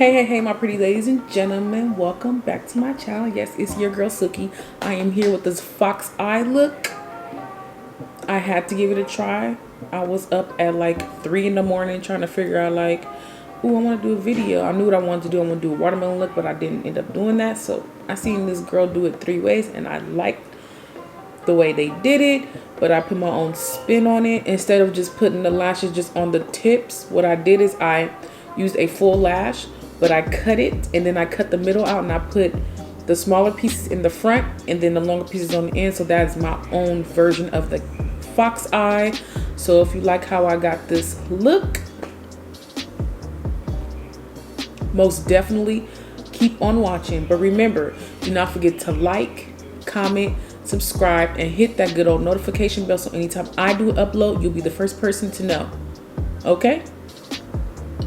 Hey, my pretty ladies and gentlemen, welcome back to my channel. Yes, it's your girl Silky. I am here with this fox eye look. I had to give it a try. I was up at like 3 in the morning trying to figure out like, ooh, I want to do a video. I knew what I wanted to do. I want to do a watermelon look, but I didn't end up doing that. So I seen this girl do it 3 ways and I liked the way they did it, but I put my own spin on it. Instead of just putting the lashes just on the tips, what I did is I used a full lash, but I cut it and then I cut the middle out and I put the smaller pieces in the front and then the longer pieces on the end. So that's my own version of the fox eye. So if you like how I got this look, most definitely keep on watching. But remember, do not forget to like, comment, subscribe, and hit that good old notification bell so anytime I do upload, you'll be the first person to know. Okay?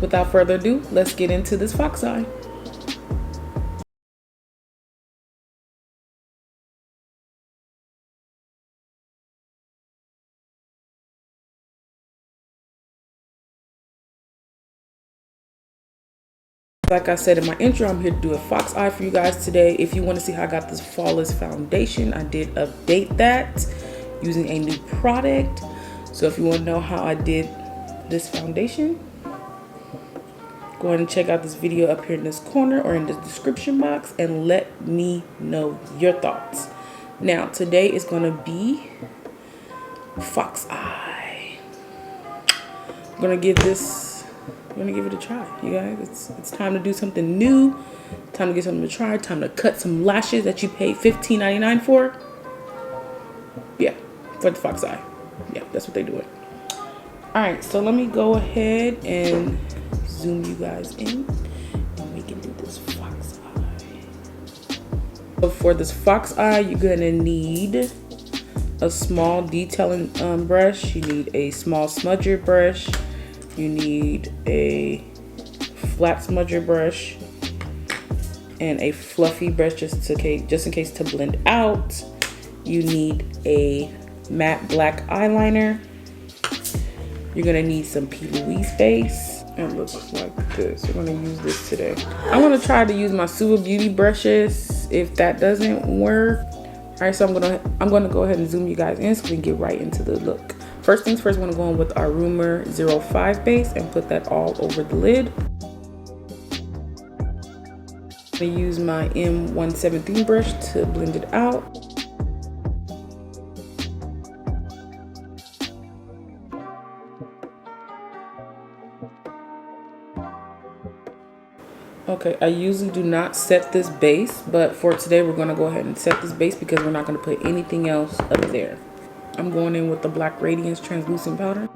Without further ado, let's get into this fox eye. Like I said in my intro, I'm here to do a fox eye for you guys today. If you want to see how I got this flawless foundation, I did update that using a new product. So if you want to know how I did this foundation, go ahead and check out this video up here in this corner or in the description box and let me know your thoughts. Now, today is going to be fox eye. I'm going to give it a try, you guys. It's time to do something new. Time to get something to try. Time to cut some lashes that you paid $15.99 for. Yeah, for the fox eye. Yeah, that's what they do it. All right, so let me go ahead and zoom you guys in and we can do this fox eye. So for this fox eye, you're gonna need a small detailing brush. You need a small smudger brush. You need a flat smudger brush and a fluffy brush just in case to blend out. You need a matte black eyeliner. You're gonna need some P. Louise base. It looks like this. We're gonna use this today. I'm gonna try to use my Suva Beauty brushes. If that doesn't work, all right. So I'm gonna go ahead and zoom you guys in so we can get right into the look. First things first, we're gonna go in with our Rumor 05 base and put that all over the lid. I'm gonna use my M117 brush to blend it out. Okay, I usually do not set this base, but for today we're gonna go ahead and set this base because we're not gonna put anything else up there. I'm going in with the Black Radiance translucent powder.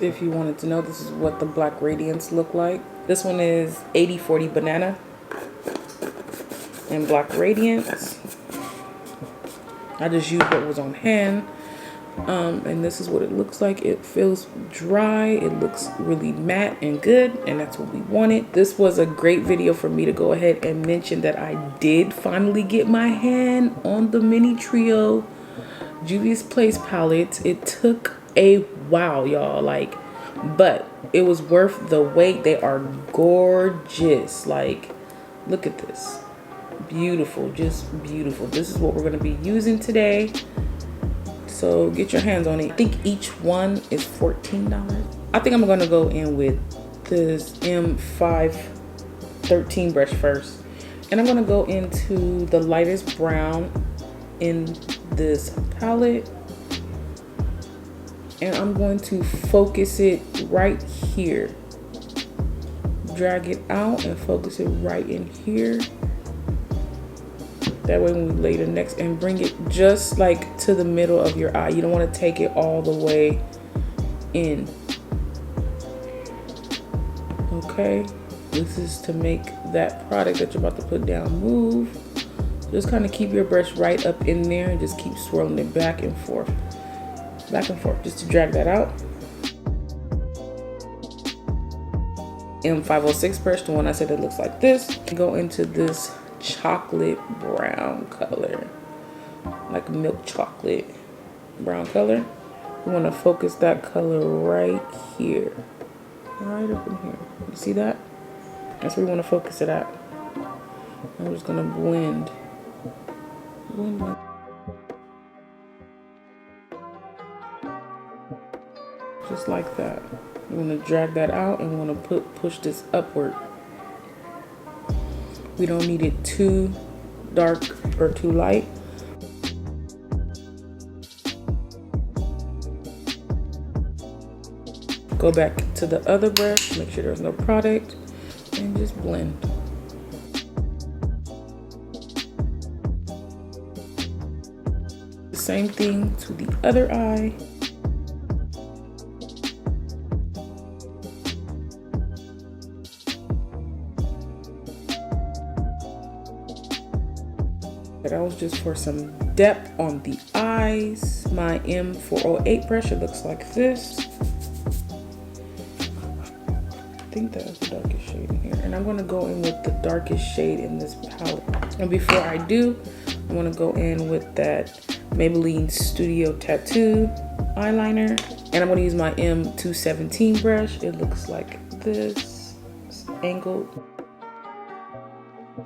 If you wanted to know, this is what the Black Radiance look like. This one is 80/40 banana and Black Radiance. I just used what was on hand. And this is what it looks like. It feels dry, it looks really matte and good, and that's what we wanted. This was a great video for me to go ahead and mention that I did finally get my hand on the mini trio Juvia's Place palettes. It took a while, y'all, like, but it was worth the wait. They are gorgeous. Like, look at this. Beautiful, just beautiful. This is what we're going to be using today. So get your hands on it. I think each one is $14. I think I'm gonna go in with this M513 brush first. And I'm gonna go into the lightest brown in this palette. And I'm going to focus it right here. Drag it out and focus it right in here. That way when we lay the next, and bring it just like to the middle of your eye. You don't want to take it all the way in. Okay, this is to make that product that you're about to put down move. Just kind of keep your brush right up in there and just keep swirling it back and forth, just to drag that out. M506 brush, the one I said that looks like this. Go into this chocolate brown color, like milk chocolate. brown color. We want to focus that color right here. Right up in here. You see that? That's where we want to focus it at. I'm just going to blend. Just like that. We want to drag that out and we want to push this upward. We don't need it too dark or too light. Go back to the other brush, make sure there's no product, and just blend. The same thing to the other eye. That was just for some depth on the eyes. My M408 brush, it looks like this. I think that's the darkest shade in here. And I'm gonna go in with the darkest shade in this palette. And before I do, I'm gonna go in with that Maybelline Studio Tattoo eyeliner. And I'm gonna use my M217 brush. It looks like this. It's angled.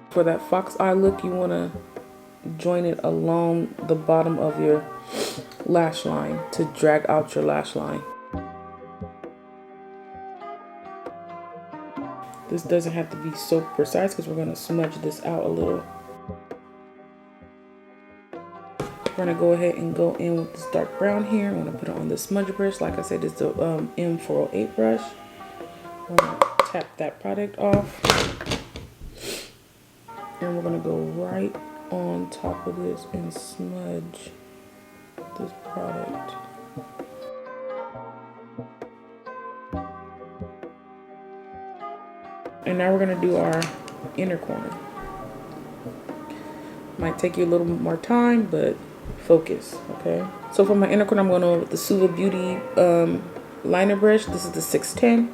For that fox eye look, you wanna join it along the bottom of your lash line to drag out your lash line. This doesn't have to be so precise because we're going to smudge this out a little. We're going to go ahead and go in with this dark brown here. I'm going to put it on the smudge brush. Like I said, it's the M408 brush. We're going to tap that product off. And we're going to go right on top of this and smudge this product. And now we're gonna do our inner corner. Might take you a little bit more time, but focus, okay? So for my inner corner, I'm going over with the Suva Beauty liner brush. This is the 610.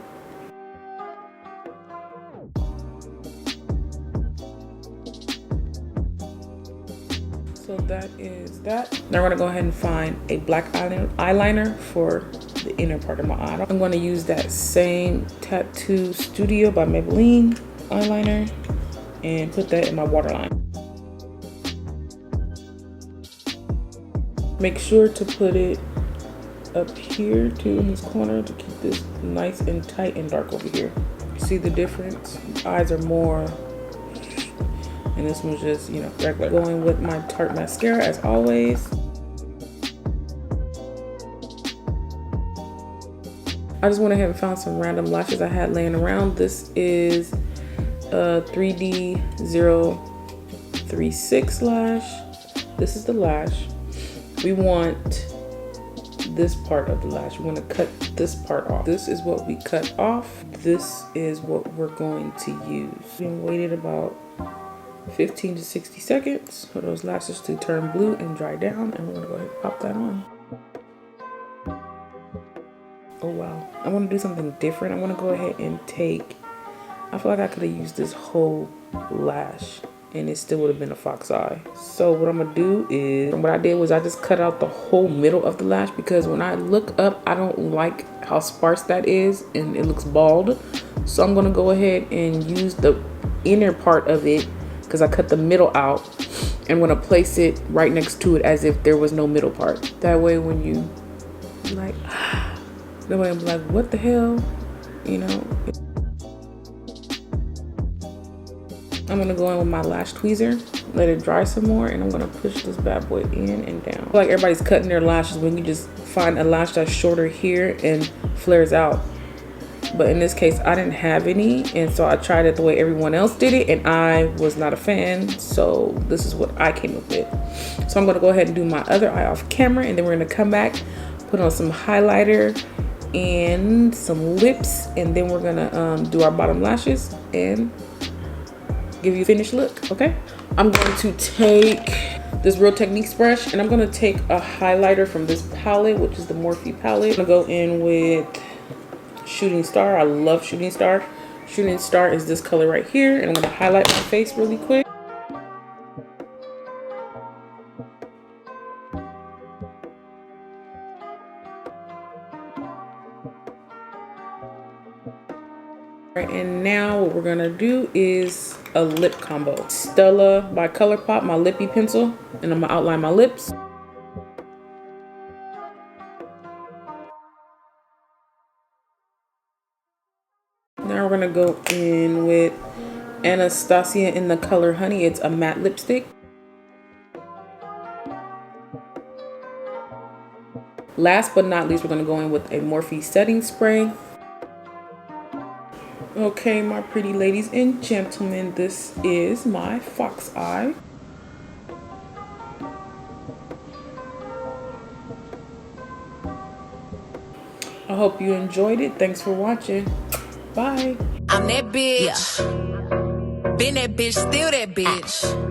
So that is that. Now we're gonna go ahead and find a black eyeliner for the inner part of my eye. I'm going to use that same Tattoo Studio by Maybelline eyeliner and put that in my waterline. Make sure to put it up here too in this corner to keep this nice and tight and dark over here. See the difference? Eyes are more, and this one's just, you know, regular. Going with my Tarte mascara as always. I just went ahead and found some random lashes I had laying around. This is a 3D036 lash. This is the lash. We want this part of the lash. We want to cut this part off. This is what we cut off. This is what we're going to use. We waited about 15 to 60 seconds for those lashes to turn blue and dry down, and we're gonna go ahead and pop that on. Oh wow, I want to do something different. I want to go ahead and take, I feel like I could have used this whole lash and it still would have been a fox eye. So what I'm gonna do is, what I did was I just cut out the whole middle of the lash, because when I look up, I don't like how sparse that is and it looks bald. So I'm gonna go ahead and use the inner part of it, because I cut the middle out, and I'm gonna place it right next to it as if there was no middle part. That way when you like, that way I'm like, what the hell, you know? I'm gonna go in with my lash tweezer, let it dry some more, and I'm gonna push this bad boy in and down. I feel like everybody's cutting their lashes when you just find a lash that's shorter here and flares out. But in this case, I didn't have any, and so I tried it the way everyone else did it, and I was not a fan, so this is what I came up with. So I'm gonna go ahead and do my other eye off camera, and then we're gonna come back, put on some highlighter and some lips, and then we're gonna do our bottom lashes and give you a finished look, okay? I'm going to take this Real Techniques brush, and I'm gonna take a highlighter from this palette, which is the Morphe palette. I'm gonna go in with Shooting Star. I love Shooting Star. Shooting Star is this color right here, and I'm gonna highlight my face really quick. Right, and now what we're gonna do is a lip combo. Stella by ColourPop, my lippy pencil, and I'm gonna outline my lips. Now we're gonna go in with Anastasia in the color Honey. It's a matte lipstick. Last but not least, we're gonna go in with a Morphe setting spray. Okay, my pretty ladies and gentlemen, this is my fox eye. I hope you enjoyed it. Thanks for watching. Bye. I'm that bitch. Yeah. Been that bitch, still that bitch.